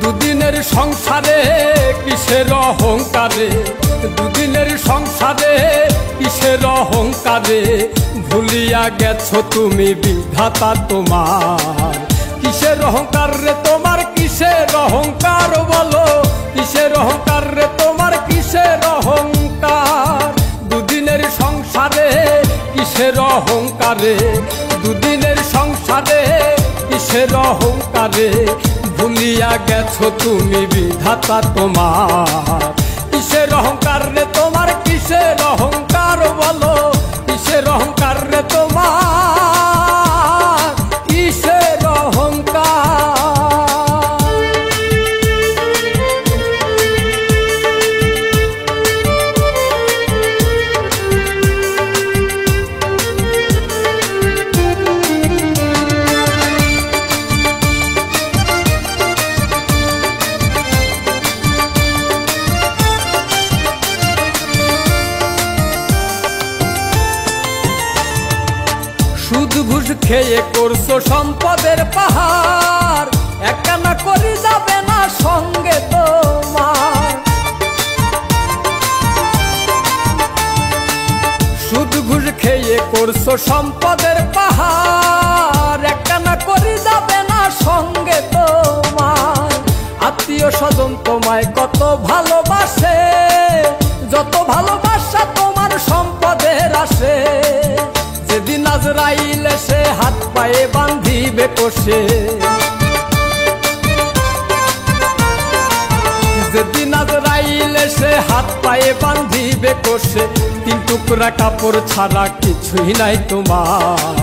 দুদিনের সংসারে কিসের অহংকারে, দুদিনের সংসারে কিসের অহংকারে, ভুলিয়া গেছো তুমি বিধাতা তোমার। কিসের অহংকার রে তোমার, কিসের অহংকার বলো, কিসের অহংকার রে তোমার, কিসের অহংকার। দুদিনের সংসারে কিসের অহংকারে, দুদিনের সংসারে কিসের অহংকারে, ভুলিয়া গেছো তুমি বিধাতা তোমার। কিসের অহংকার রে তোমার, কিসের অহংকার বলো, কিসের অহংকার রে তোমার, কিসের অহংকার। সুদ ঘুষ খেয়ে করছো সম্পদের পাহাড়, একখানা করে যাবে না সঙ্গে তোমার। সুদ ঘুষ খেয়ে করছো সম্পদের পাহাড়, একখানা করে যাবে না সঙ্গে তোমার। আত্মীয় স্বজন তোমায় কত ভালোবাসে, যত ভালোবাসা তোমার সম্পদের আসে। যেদিন আজরাইল এসে হাত পায়ে বান্ধিবে কষে, যেদিন আজরাইল এসে হাত পায়ে বান্ধিবে কষে, তিন টুকরা কাপড় ছাড়া কিছুই নাই তোমার।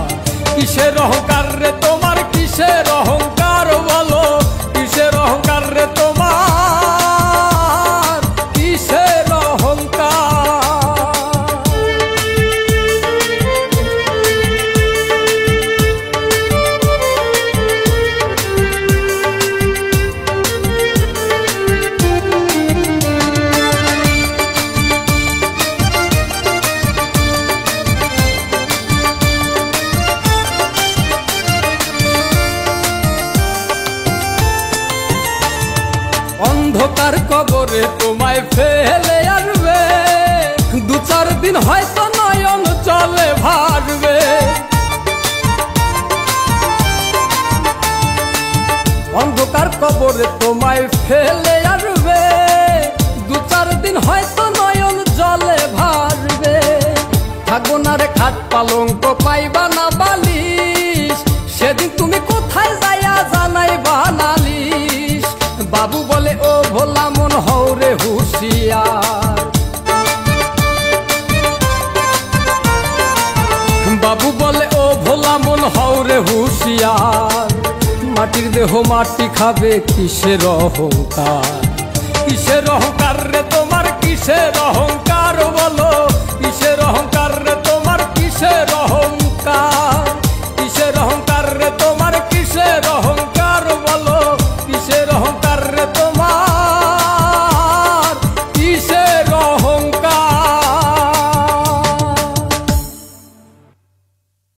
কিসের অহংকার রে তোমার, কিসের অহংকার বলো, কিসের অহংকার রে তোমার, কিসের অহংকার। অন্ধকার কবরে তোমায় ফেলে আসবে, দু চার দিন হয়তো নয়ন চলে ভাসবে। অন্ধকার কবরে তোমায় ফেলে আসবে, দু চার দিন হয়তো নয়ন জলে ভাসবে। থাকবো না রে খাট পালঙ্ক, পাইবা না বালিশ, সেদিন তুমি কোথায় যাইয়া জানাইবা নালিশ। বাবু বলে ও ভোলা মন হও রে হুঁশিয়ার, বাবু বলে ও ভোলা মন হও রে হুঁশিয়ার। মাটির দেহ মাটি খাবে, কিসের অহংকার, কিসের অহংকার রে তোমার, কিসের অহংকার।